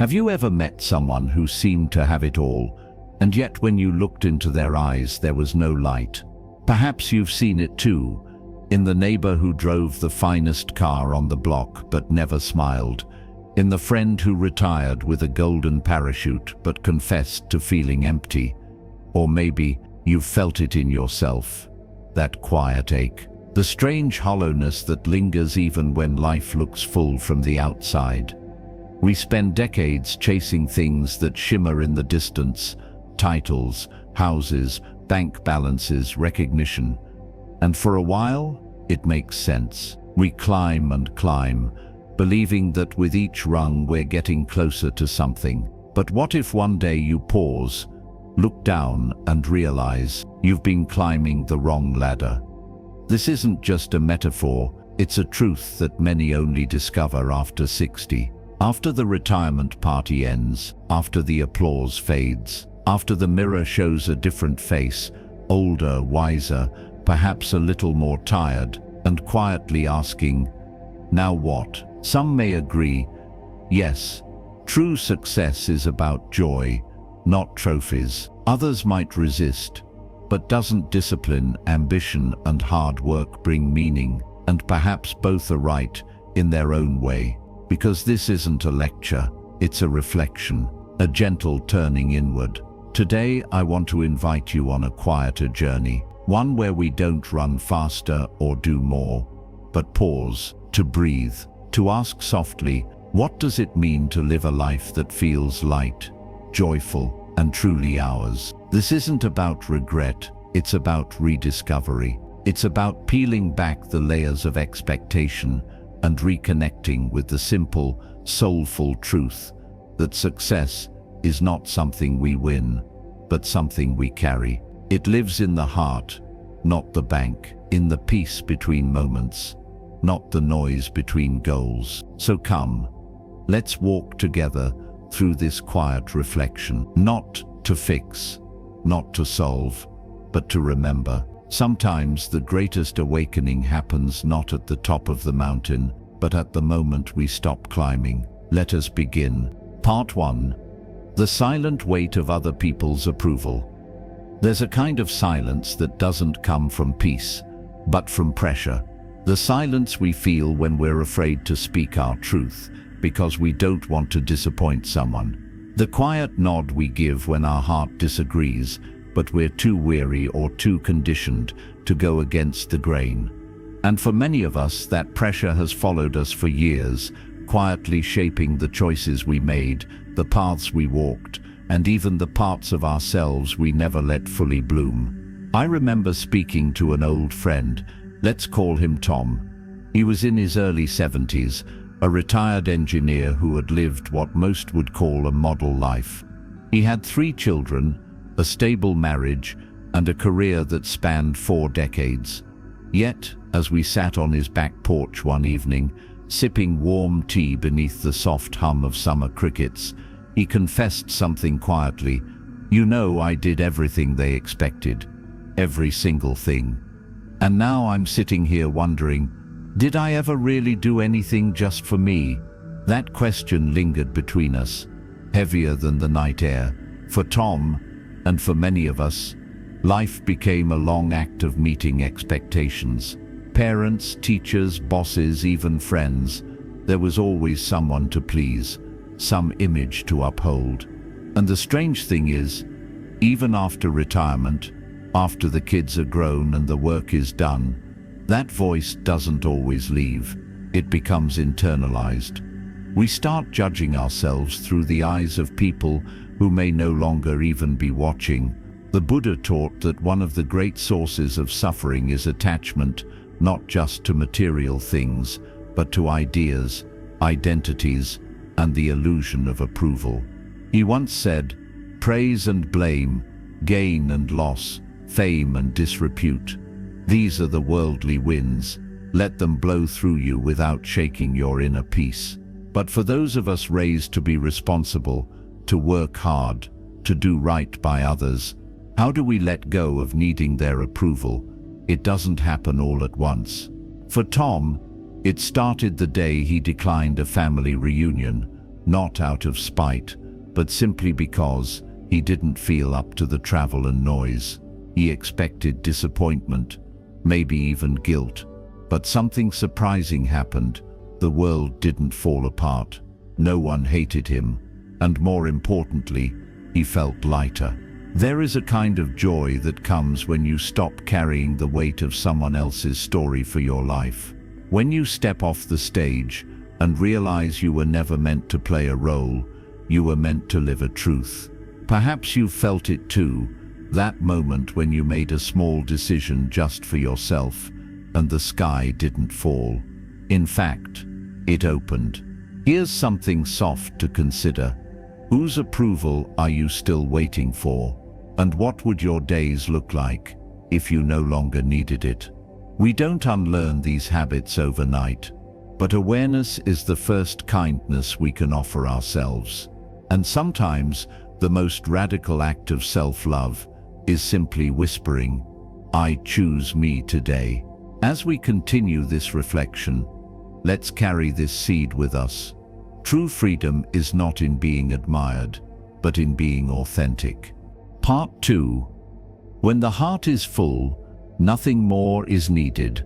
Have you ever met someone who seemed to have it all, and yet when you looked into their eyes there was no light? Perhaps you've seen it too, in the neighbor who drove the finest car on the block but never smiled, in the friend who retired with a golden parachute but confessed to feeling empty. Or maybe you've felt it in yourself, that quiet ache, the strange hollowness that lingers even when life looks full from the outside. We spend decades chasing things that shimmer in the distance: titles, houses, bank balances, recognition. And for a while, it makes sense. We climb and climb, believing that with each rung we're getting closer to something. But what if one day you pause, look down and realize you've been climbing the wrong ladder? This isn't just a metaphor, it's a truth that many only discover after 60. After the retirement party ends, after the applause fades, after the mirror shows a different face, older, wiser, perhaps a little more tired, and quietly asking, "Now what?" Some may agree, yes, true success is about joy, not trophies. Others might resist, but doesn't discipline, ambition, and hard work bring meaning? And perhaps both are right in their own way. Because this isn't a lecture, it's a reflection, a gentle turning inward. Today I want to invite you on a quieter journey, one where we don't run faster or do more, but pause, to breathe, to ask softly, what does it mean to live a life that feels light, joyful, and truly ours? This isn't about regret, it's about rediscovery. It's about peeling back the layers of expectation and reconnecting with the simple, soulful truth that success is not something we win, but something we carry. It lives in the heart, not the bank, in the peace between moments, not the noise between goals. So come, let's walk together through this quiet reflection, not to fix, not to solve, but to remember. Sometimes the greatest awakening happens not at the top of the mountain, but at the moment we stop climbing. Let us begin. Part 1. The silent weight of other people's approval. There's a kind of silence that doesn't come from peace, but from pressure. The silence we feel when we're afraid to speak our truth, because we don't want to disappoint someone. The quiet nod we give when our heart disagrees, but we're too weary or too conditioned to go against the grain. And for many of us, that pressure has followed us for years, quietly shaping the choices we made, the paths we walked, and even the parts of ourselves we never let fully bloom. I remember speaking to an old friend, let's call him Tom. He was in his early 70s, a retired engineer who had lived what most would call a model life. He had 3 children, a stable marriage, and a career that spanned 4 decades. Yet, as we sat on his back porch one evening, sipping warm tea beneath the soft hum of summer crickets, he confessed something quietly. "You know, I did everything they expected. Every single thing. And now I'm sitting here wondering, did I ever really do anything just for me?" That question lingered between us, heavier than the night air. For Tom, and for many of us, life became a long act of meeting expectations. Parents, teachers, bosses, even friends. There was always someone to please, some image to uphold. And the strange thing is, even after retirement, after the kids are grown and the work is done, that voice doesn't always leave. It becomes internalized. We start judging ourselves through the eyes of people who may no longer even be watching. The Buddha taught that one of the great sources of suffering is attachment, not just to material things, but to ideas, identities, and the illusion of approval. He once said, "Praise and blame, gain and loss, fame and disrepute. These are the worldly winds. Let them blow through you without shaking your inner peace." But for those of us raised to be responsible, to work hard, to do right by others, how do we let go of needing their approval? It doesn't happen all at once. For Tom, it started the day he declined a family reunion, not out of spite, but simply because he didn't feel up to the travel and noise. He expected disappointment, maybe even guilt. But something surprising happened. The world didn't fall apart. No one hated him, and more importantly, he felt lighter. There is a kind of joy that comes when you stop carrying the weight of someone else's story for your life. When you step off the stage and realize you were never meant to play a role, you were meant to live a truth. Perhaps you felt it too, that moment when you made a small decision just for yourself, and the sky didn't fall. In fact, it opened. Here's something soft to consider. Whose approval are you still waiting for? And what would your days look like if you no longer needed it? We don't unlearn these habits overnight, but awareness is the first kindness we can offer ourselves. And sometimes the most radical act of self-love is simply whispering, "I choose me today." As we continue this reflection, let's carry this seed with us. True freedom is not in being admired, but in being authentic. Part 2. When the heart is full, nothing more is needed.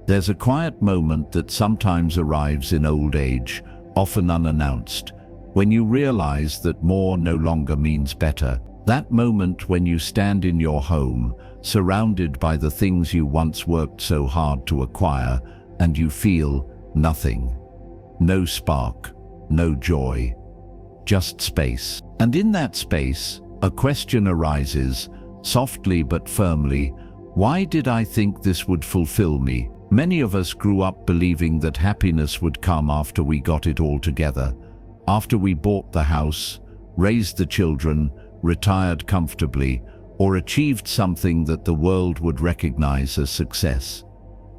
There's a quiet moment that sometimes arrives in old age, often unannounced, when you realize that more no longer means better. That moment when you stand in your home, surrounded by the things you once worked so hard to acquire, and you feel nothing. No spark, no joy, just space. And in that space, a question arises, softly but firmly: why did I think this would fulfill me? Many of us grew up believing that happiness would come after we got it all together, after we bought the house, raised the children, retired comfortably, or achieved something that the world would recognize as success.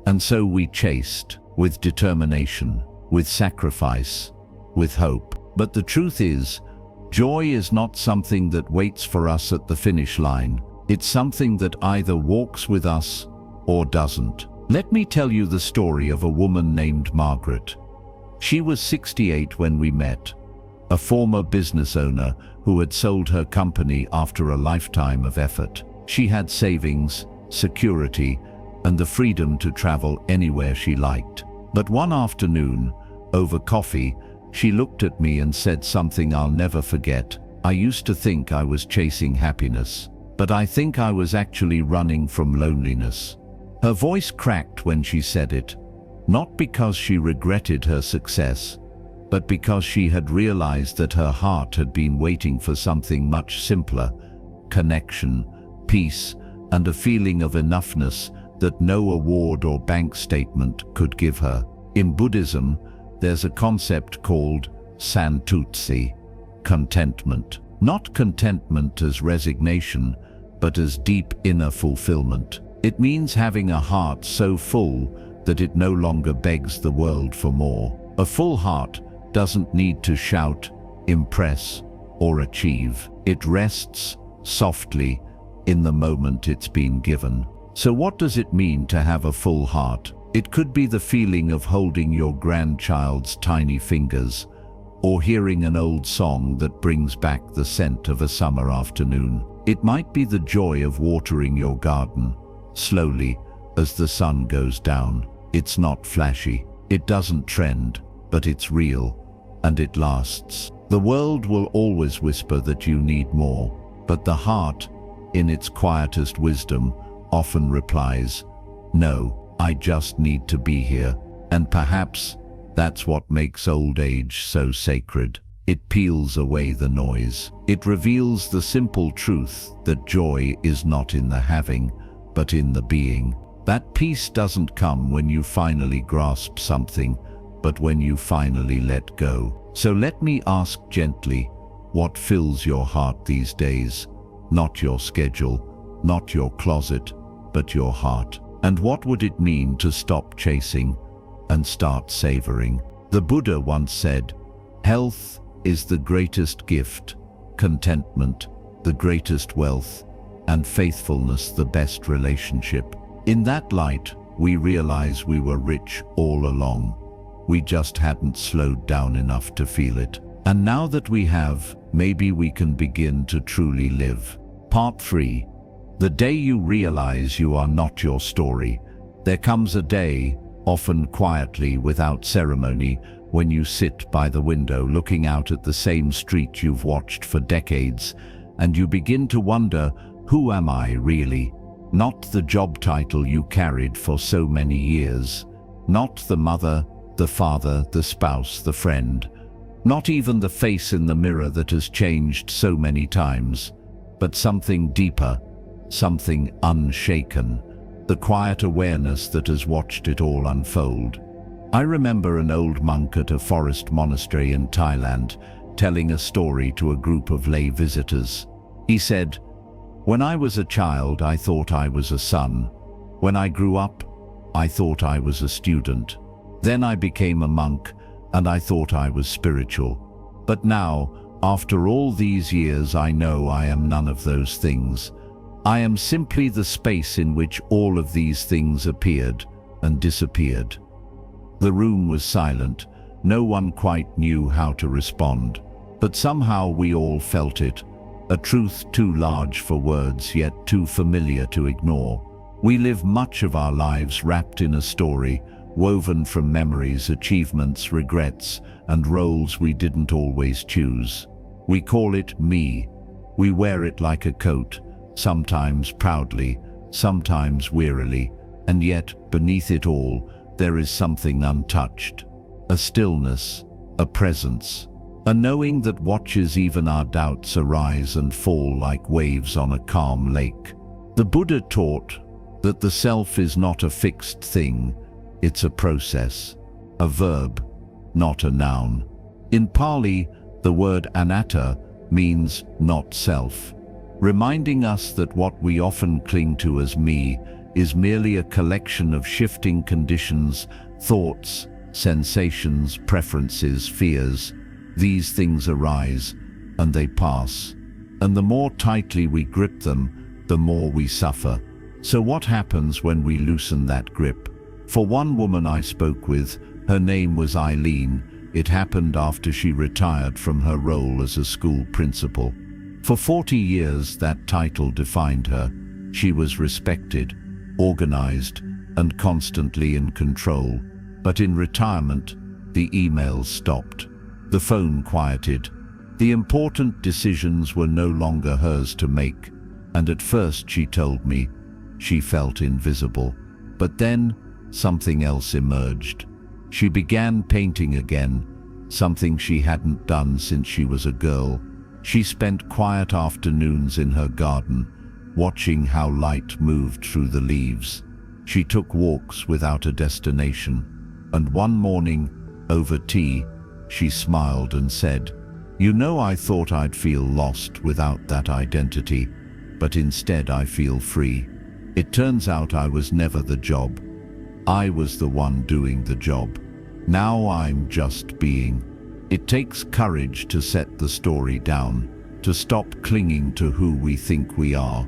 And so we chased, with determination, with sacrifice, with hope. But the truth is, joy is not something that waits for us at the finish line. It's something that either walks with us or doesn't. Let me tell you the story of a woman named Margaret. She was 68 when we met, a former business owner who had sold her company after a lifetime of effort. She had savings, security, and the freedom to travel anywhere she liked. But one afternoon, over coffee, she looked at me and said something I'll never forget. "I used to think I was chasing happiness, but I think I was actually running from loneliness." Her voice cracked when she said it, not because she regretted her success, but because she had realized that her heart had been waiting for something much simpler: connection, peace, and a feeling of enoughness that no award or bank statement could give her. In Buddhism, there's a concept called santutsi, contentment. Not contentment as resignation, but as deep inner fulfillment. It means having a heart so full that it no longer begs the world for more. A full heart doesn't need to shout, impress, or achieve. It rests softly in the moment it's been given. So what does it mean to have a full heart? It could be the feeling of holding your grandchild's tiny fingers, or hearing an old song that brings back the scent of a summer afternoon. It might be the joy of watering your garden, slowly, as the sun goes down. It's not flashy, it doesn't trend, but it's real, and it lasts. The world will always whisper that you need more, but the heart, in its quietest wisdom, often replies, "No, I just need to be here." And perhaps that's what makes old age so sacred. It peels away the noise. It reveals the simple truth that joy is not in the having, but in the being. That peace doesn't come when you finally grasp something, but when you finally let go. So let me ask gently, what fills your heart these days? Not your schedule, not your closet, but your heart. And what would it mean to stop chasing and start savoring? The Buddha once said, "Health is the greatest gift, contentment the greatest wealth, and faithfulness the best relationship." In that light, we realize we were rich all along. We just hadn't slowed down enough to feel it. And now that we have, maybe we can begin to truly live. Part 3. The day you realize you are not your story. There comes a day, often quietly, without ceremony, when you sit by the window looking out at the same street you've watched for decades, and you begin to wonder, who am I really? Not the job title you carried for so many years. Not the mother, the father, the spouse, the friend. Not even the face in the mirror that has changed so many times. But something deeper, something unshaken. The quiet awareness that has watched it all unfold. I remember an old monk at a forest monastery in Thailand telling a story to a group of lay visitors. He said, "When I was a child, I thought I was a son. When I grew up, I thought I was a student. Then I became a monk, and I thought I was spiritual. But now, after all these years, I know I am none of those things. I am simply the space in which all of these things appeared and disappeared." The room was silent. No one quite knew how to respond. But somehow we all felt it. A truth too large for words, yet too familiar to ignore. We live much of our lives wrapped in a story, woven from memories, achievements, regrets, and roles we didn't always choose. We call it me. We wear it like a coat, sometimes proudly, sometimes wearily, and yet, beneath it all, there is something untouched. A stillness, a presence, a knowing that watches even our doubts arise and fall like waves on a calm lake. The Buddha taught that the self is not a fixed thing, it's a process, a verb, not a noun. In Pali, the word anatta means not self, reminding us that what we often cling to as me is merely a collection of shifting conditions, thoughts, sensations, preferences, fears. These things arise, and they pass. And the more tightly we grip them, the more we suffer. So what happens when we loosen that grip? For one woman I spoke with, her name was Eileen. It happened after she retired from her role as a school principal. For 40 years, that title defined her. She was respected, organized, and constantly in control. But in retirement, the emails stopped. The phone quieted. The important decisions were no longer hers to make. And at first, she told me, she felt invisible. But then, something else emerged. She began painting again, something she hadn't done since she was a girl. She spent quiet afternoons in her garden, watching how light moved through the leaves. She took walks without a destination. And one morning, over tea, she smiled and said, "You know, I thought I'd feel lost without that identity, but instead I feel free. It turns out I was never the job. I was the one doing the job. Now I'm just being." It takes courage to set the story down, to stop clinging to who we think we are,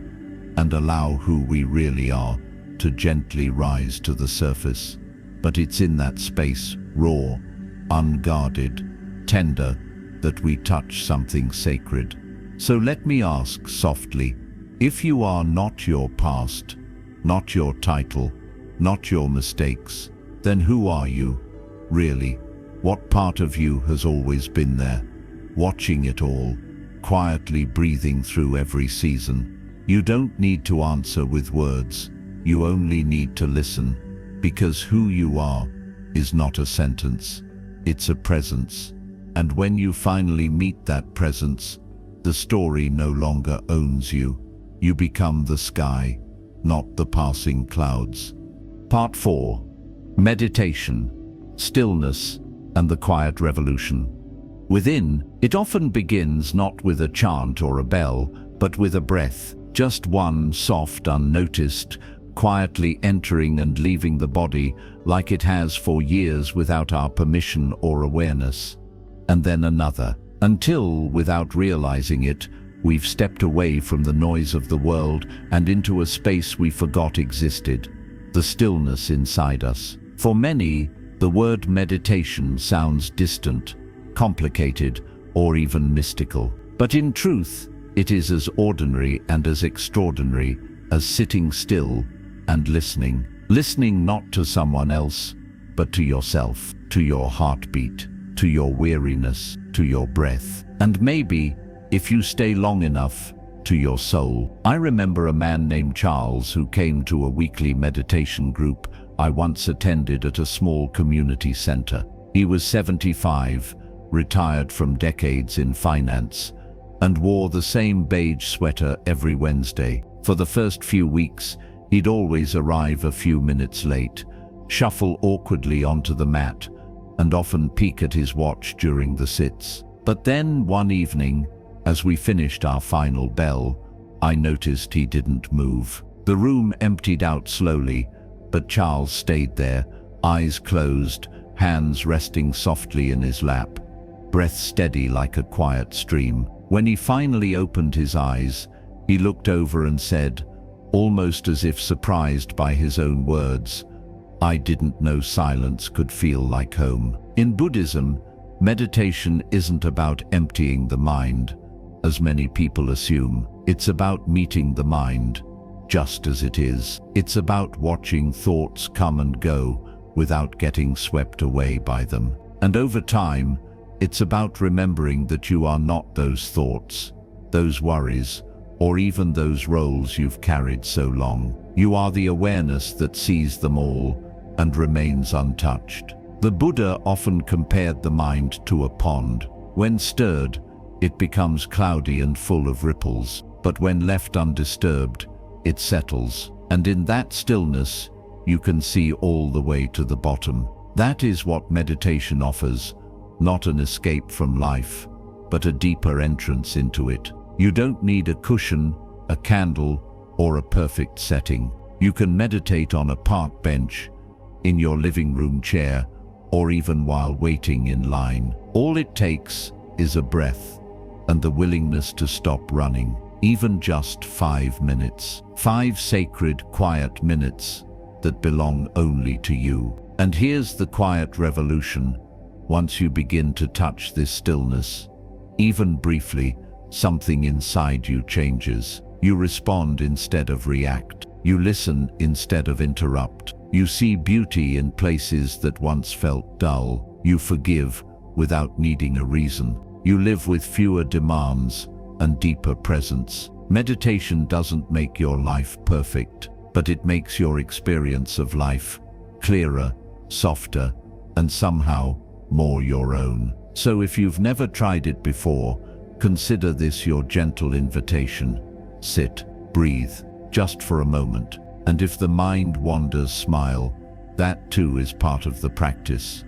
and allow who we really are to gently rise to the surface. But it's in that space, raw, unguarded, tender, that we touch something sacred. So let me ask softly, if you are not your past, not your title, not your mistakes, then who are you, really? What part of you has always been there, watching it all, quietly breathing through every season? You don't need to answer with words, you only need to listen, because who you are is not a sentence, it's a presence. And when you finally meet that presence, the story no longer owns you. You become the sky, not the passing clouds. Part 4. Meditation, stillness, and the quiet revolution. Within, it often begins not with a chant or a bell, but with a breath, just one, soft, unnoticed, quietly entering and leaving the body like it has for years without our permission or awareness. And then another, until, without realizing it, we've stepped away from the noise of the world and into a space we forgot existed, the stillness inside us. For many, the word meditation sounds distant, complicated, or even mystical. But in truth, it is as ordinary and as extraordinary as sitting still and listening. Listening not to someone else, but to yourself, to your heartbeat, to your weariness, to your breath, and maybe, if you stay long enough, to your soul. I remember a man named Charles who came to a weekly meditation group I once attended at a small community center. He was 75, retired from decades in finance, and wore the same beige sweater every Wednesday. For the first few weeks, he'd always arrive a few minutes late, shuffle awkwardly onto the mat, and often peek at his watch during the sits. But then one evening, as we finished our final bell, I noticed he didn't move. The room emptied out slowly, but Charles stayed there, eyes closed, hands resting softly in his lap, breath steady like a quiet stream. When he finally opened his eyes, he looked over and said, almost as if surprised by his own words, "I didn't know silence could feel like home." In Buddhism, meditation isn't about emptying the mind, as many people assume. It's about meeting the mind, just as it is. It's about watching thoughts come and go without getting swept away by them. And over time, it's about remembering that you are not those thoughts, those worries, or even those roles you've carried so long. You are the awareness that sees them all and remains untouched. The Buddha often compared the mind to a pond. When stirred, it becomes cloudy and full of ripples, but when left undisturbed, it settles. And in that stillness, you can see all the way to the bottom. That is what meditation offers, not an escape from life, but a deeper entrance into it. You don't need a cushion, a candle, or a perfect setting. You can meditate on a park bench, in your living room chair, or even while waiting in line. All it takes is a breath and the willingness to stop running, even just 5 minutes. 5 sacred, quiet minutes that belong only to you. And here's the quiet revolution. Once you begin to touch this stillness, even briefly, something inside you changes. You respond instead of react. You listen instead of interrupt. You see beauty in places that once felt dull. You forgive without needing a reason. You live with fewer demands and deeper presence. Meditation doesn't make your life perfect, but it makes your experience of life clearer, softer, and somehow more your own. So if you've never tried it before, consider this your gentle invitation. Sit, breathe, just for a moment. And if the mind wanders, smile. That too is part of the practice.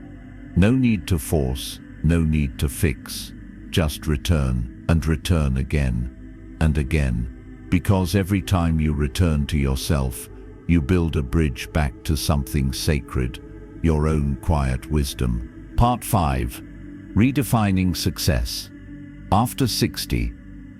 No need to force, no need to fix. Just return and return again and again. Because every time you return to yourself, you build a bridge back to something sacred, your own quiet wisdom. Part 5. Redefining success. After 60,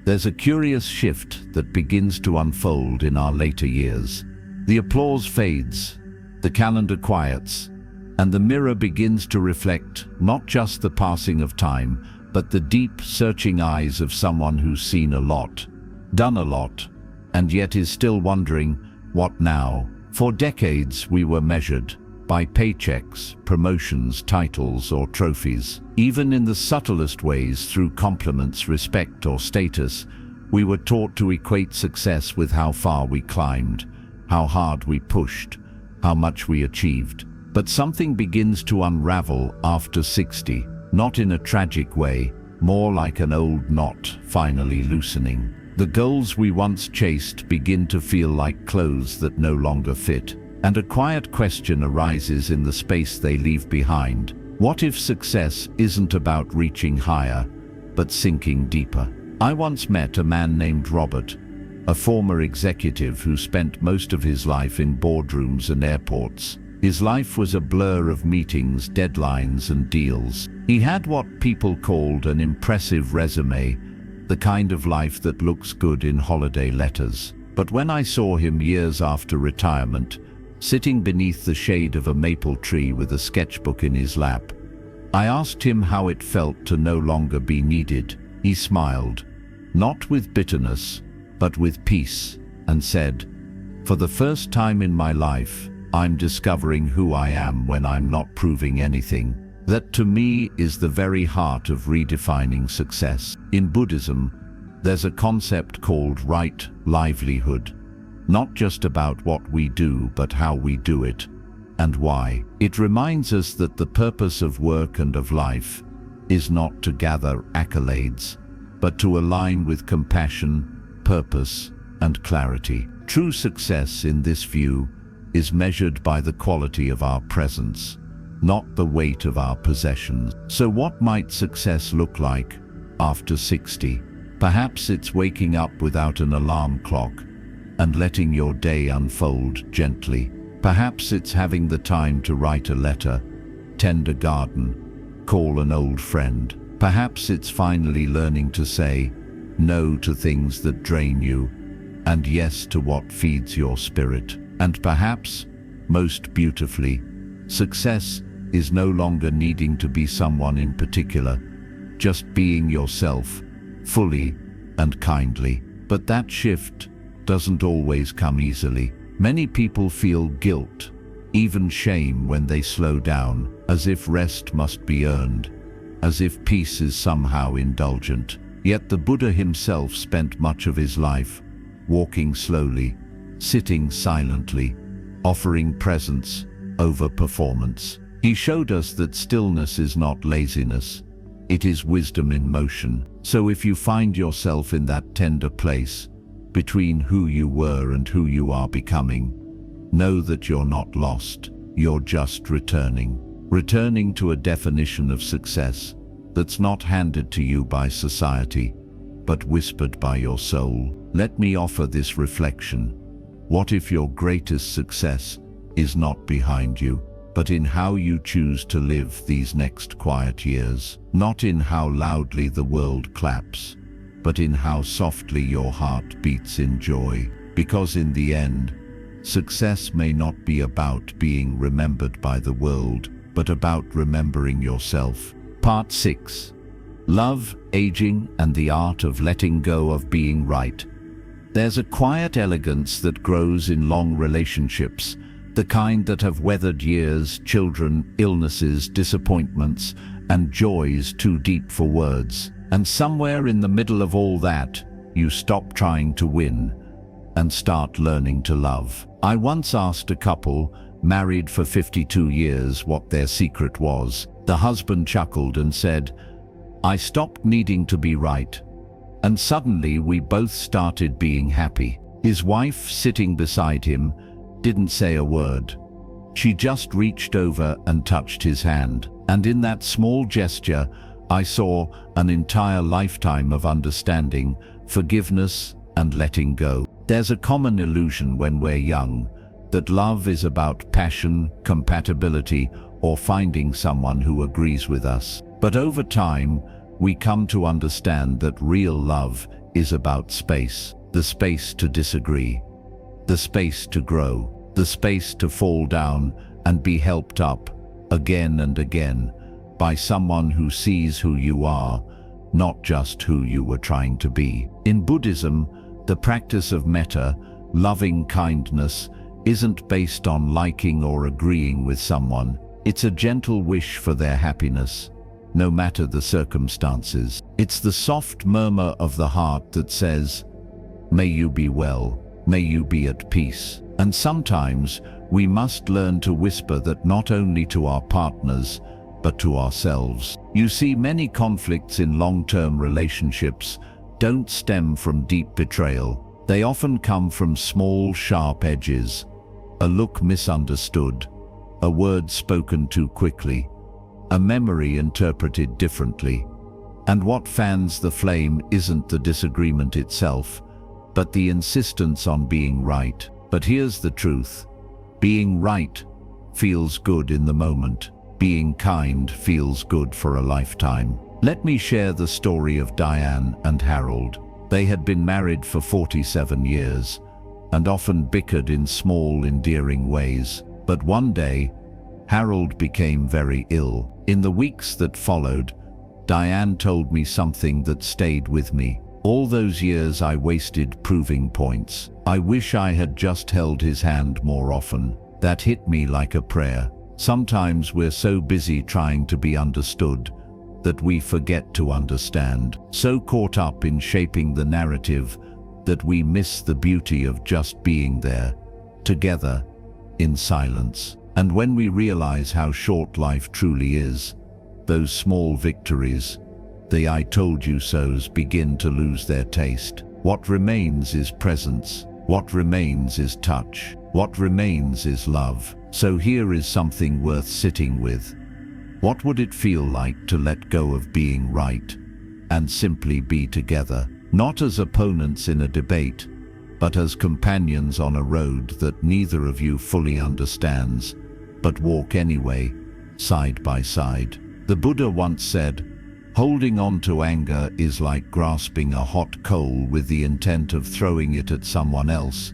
there's a curious shift that begins to unfold in our later years. The applause fades, the calendar quiets, and the mirror begins to reflect not just the passing of time, but the deep, searching eyes of someone who's seen a lot, done a lot, and yet is still wondering, what now? For decades, we were measured by paychecks, promotions, titles, or trophies. Even in the subtlest ways, through compliments, respect, or status, we were taught to equate success with how far we climbed, how hard we pushed, how much we achieved. But something begins to unravel after 60, not in a tragic way, more like an old knot finally loosening. The goals we once chased begin to feel like clothes that no longer fit, and a quiet question arises in the space they leave behind. What if success isn't about reaching higher, but sinking deeper? I once met a man named Robert, a former executive who spent most of his life in boardrooms and airports. His life was a blur of meetings, deadlines, and deals. He had what people called an impressive resume, the kind of life that looks good in holiday letters. But when I saw him years after retirement, sitting beneath the shade of a maple tree with a sketchbook in his lap, I asked him how it felt to no longer be needed. He smiled, not with bitterness, but with peace, and said, "For the first time in my life, I'm discovering who I am when I'm not proving anything." That to me is the very heart of redefining success. In Buddhism, there's a concept called right livelihood, not just about what we do, but how we do it and why. It reminds us that the purpose of work and of life is not to gather accolades, but to align with compassion, purpose, and clarity. True success in this view is measured by the quality of our presence, not the weight of our possessions. So what might success look like after 60? Perhaps it's waking up without an alarm clock and letting your day unfold gently. Perhaps it's having the time to write a letter, tend a garden, call an old friend. Perhaps it's finally learning to say no to things that drain you and yes to what feeds your spirit. And perhaps, most beautifully, success is no longer needing to be someone in particular, just being yourself, fully and kindly. But that shift doesn't always come easily. Many people feel guilt, even shame when they slow down, as if rest must be earned, as if peace is somehow indulgent. Yet the Buddha himself spent much of his life walking slowly, sitting silently, offering presence over performance. He showed us that stillness is not laziness, it is wisdom in motion. So if you find yourself in that tender place, between who you were and who you are becoming, know that you're not lost, you're just returning. Returning to a definition of success that's not handed to you by society, but whispered by your soul. Let me offer this reflection. What if your greatest success is not behind you, but in how you choose to live these next quiet years? Not in how loudly the world claps, but in how softly your heart beats in joy. Because in the end, success may not be about being remembered by the world, but about remembering yourself. Part 6. Love, Aging, and the Art of Letting Go of Being Right. There's a quiet elegance that grows in long relationships, the kind that have weathered years, children, illnesses, disappointments, and joys too deep for words. And somewhere in the middle of all that, you stop trying to win and start learning to love. I once asked a couple, married for 52 years, what their secret was. The husband chuckled and said, "I stopped needing to be right." And suddenly we both started being happy. His wife, sitting beside him, didn't say a word. She just reached over and touched his hand. And in that small gesture, I saw an entire lifetime of understanding, forgiveness, and letting go. There's a common illusion when we're young, that love is about passion, compatibility, or finding someone who agrees with us. But over time, we come to understand that real love is about space. The space to disagree, the space to grow, the space to fall down and be helped up again and again by someone who sees who you are, not just who you were trying to be. In Buddhism, the practice of metta, loving kindness, isn't based on liking or agreeing with someone. It's a gentle wish for their happiness, no matter the circumstances. It's the soft murmur of the heart that says, "May you be well, may you be at peace." And sometimes we must learn to whisper that not only to our partners, but to ourselves. You see, many conflicts in long-term relationships don't stem from deep betrayal. They often come from small, sharp edges, a look misunderstood, a word spoken too quickly, a memory interpreted differently. And what fans the flame isn't the disagreement itself, but the insistence on being right. But here's the truth. Being right feels good in the moment. Being kind feels good for a lifetime. Let me share the story of Diane and Harold. They had been married for 47 years and often bickered in small, endearing ways. But one day, Harold became very ill. In the weeks that followed, Diane told me something that stayed with me. All those years I wasted proving points. I wish I had just held his hand more often. That hit me like a prayer. Sometimes we're so busy trying to be understood that we forget to understand. So caught up in shaping the narrative that we miss the beauty of just being there, together, in silence. And when we realize how short life truly is, those small victories, the I told you so's, begin to lose their taste. What remains is presence. What remains is touch. What remains is love. So here is something worth sitting with. What would it feel like to let go of being right and simply be together? Not as opponents in a debate, but as companions on a road that neither of you fully understands, but walk anyway, side by side. The Buddha once said, "Holding on to anger is like grasping a hot coal with the intent of throwing it at someone else.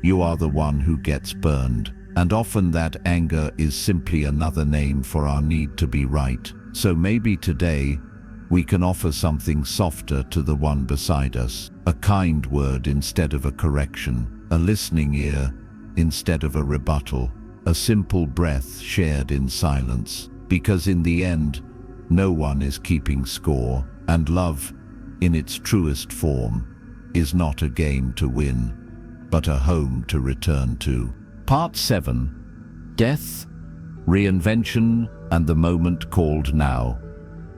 You are the one who gets burned." And often that anger is simply another name for our need to be right. So maybe today, we can offer something softer to the one beside us. A kind word instead of a correction. A listening ear instead of a rebuttal. A simple breath shared in silence. Because in the end, no one is keeping score. And love, in its truest form, is not a game to win, but a home to return to. Part 7. Death, Reinvention, and the Moment Called Now.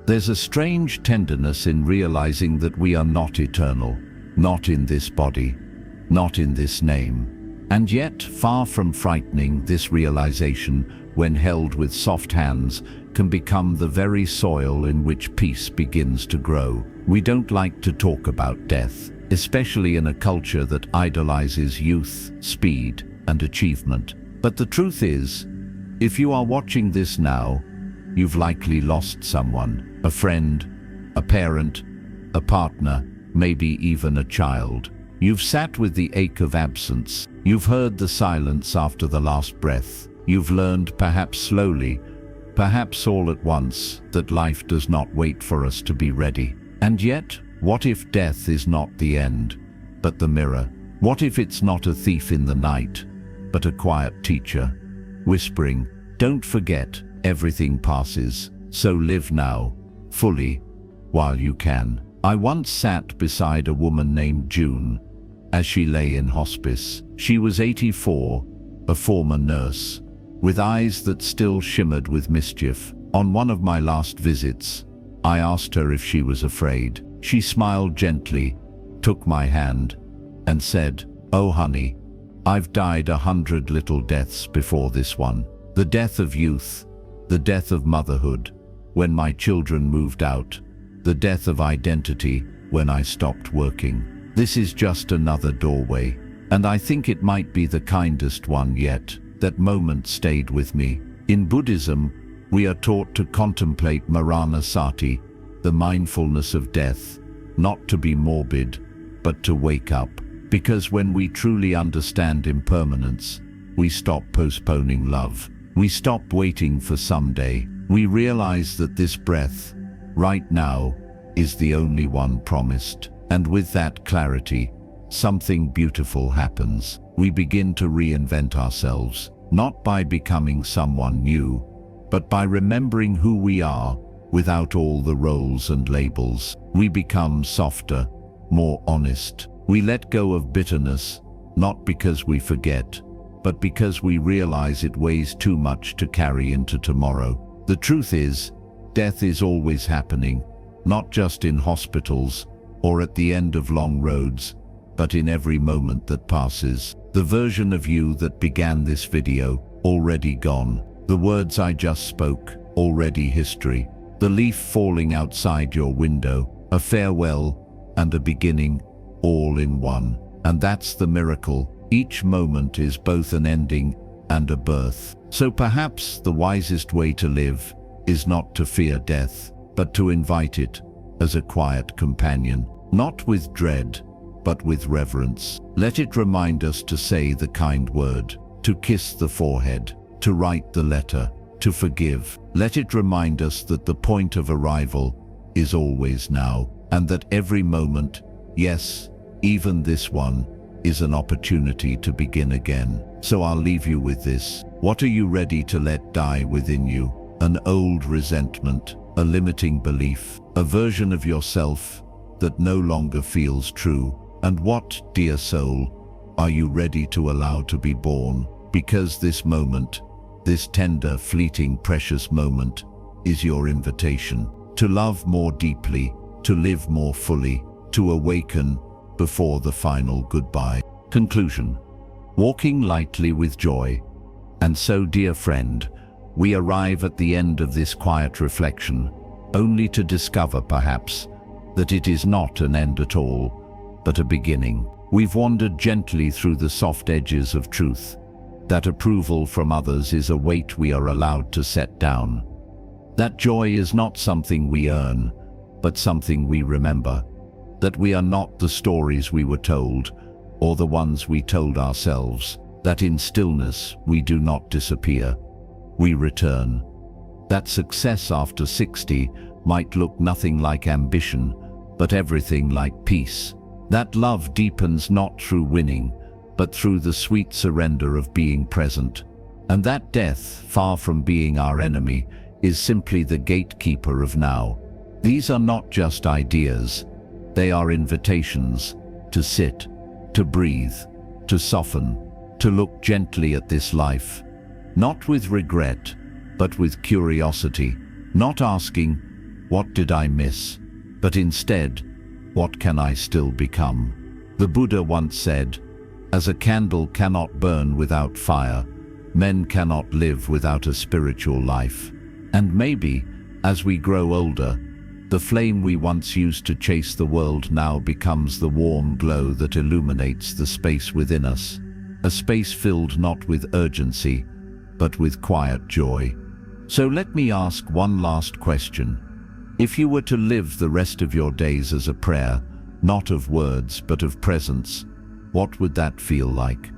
There's a strange tenderness in realizing that we are not eternal, not in this body, not in this name. And yet, far from frightening, this realization, when held with soft hands, can become the very soil in which peace begins to grow. We don't like to talk about death, especially in a culture that idolizes youth, speed, and achievement. But the truth is, if you are watching this now, you've likely lost someone, a friend, a parent, a partner, maybe even a child. You've sat with the ache of absence. You've heard the silence after the last breath. You've learned, perhaps slowly, perhaps all at once, that life does not wait for us to be ready. And yet, what if death is not the end, but the mirror? What if it's not a thief in the night, but a quiet teacher, whispering, "Don't forget, everything passes, so live now, fully, while you can." I once sat beside a woman named June as she lay in hospice. She was 84, a former nurse, with eyes that still shimmered with mischief. On one of my last visits, I asked her if she was afraid. She smiled gently, took my hand, and said, "Oh honey, I've died 100 little deaths before this one. The death of youth, the death of motherhood, when my children moved out, the death of identity when I stopped working. This is just another doorway, and I think it might be the kindest one yet." That moment stayed with me. In Buddhism, we are taught to contemplate marana sati, the mindfulness of death, not to be morbid, but to wake up. Because when we truly understand impermanence, we stop postponing love. We stop waiting for someday. We realize that this breath, right now, is the only one promised. And with that clarity, something beautiful happens. We begin to reinvent ourselves, not by becoming someone new, but by remembering who we are without all the roles and labels. We become softer, more honest. We let go of bitterness, not because we forget, but because we realize it weighs too much to carry into tomorrow. The truth is, death is always happening, not just in hospitals or at the end of long roads, but in every moment that passes. The version of you that began this video, already gone. The words I just spoke, already history. The leaf falling outside your window, a farewell and a beginning, all in one. And that's the miracle. Each moment is both an ending and a birth. So perhaps the wisest way to live is not to fear death, but to invite it as a quiet companion, not with dread, but with reverence. Let it remind us to say the kind word, to kiss the forehead, to write the letter, to forgive. Let it remind us that the point of arrival is always now, and that every moment, yes, even this one, is an opportunity to begin again. So I'll leave you with this. What are you ready to let die within you? An old resentment, a limiting belief, a version of yourself that no longer feels true. And what, dear soul, are you ready to allow to be born? Because this moment, this tender, fleeting, precious moment, is your invitation to love more deeply, to live more fully, to awaken before the final goodbye. Conclusion. Walking lightly with joy. And so, dear friend, we arrive at the end of this quiet reflection, only to discover, perhaps, that it is not an end at all, but a beginning. We've wandered gently through the soft edges of truth. That approval from others is a weight we are allowed to set down. That joy is not something we earn, but something we remember. That we are not the stories we were told, or the ones we told ourselves. That in stillness we do not disappear, we return. That success after 60 might look nothing like ambition, but everything like peace. That love deepens not through winning, but through the sweet surrender of being present. And that death, far from being our enemy, is simply the gatekeeper of now. These are not just ideas, they are invitations to sit, to breathe, to soften, to look gently at this life, not with regret, but with curiosity, not asking, "What did I miss?" but instead, "What can I still become?" The Buddha once said, "As a candle cannot burn without fire, men cannot live without a spiritual life." And maybe, as we grow older, the flame we once used to chase the world now becomes the warm glow that illuminates the space within us. A space filled not with urgency, but with quiet joy. So let me ask one last question. If you were to live the rest of your days as a prayer, not of words but of presence, what would that feel like?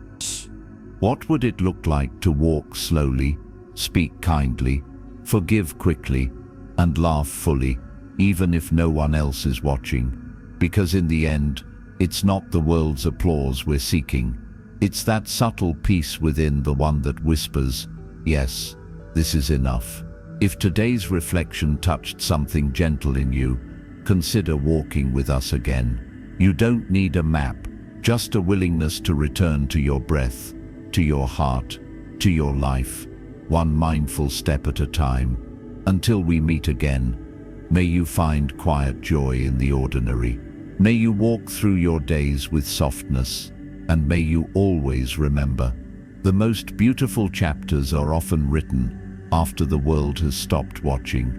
What would it look like to walk slowly, speak kindly, forgive quickly, and laugh fully, even if no one else is watching? Because in the end, it's not the world's applause we're seeking. It's that subtle peace within, the one that whispers, "Yes, this is enough." If today's reflection touched something gentle in you, consider walking with us again. You don't need a map, just a willingness to return to your breath, to your heart, to your life, one mindful step at a time. Until we meet again, may you find quiet joy in the ordinary. May you walk through your days with softness, and may you always remember, the most beautiful chapters are often written after the world has stopped watching.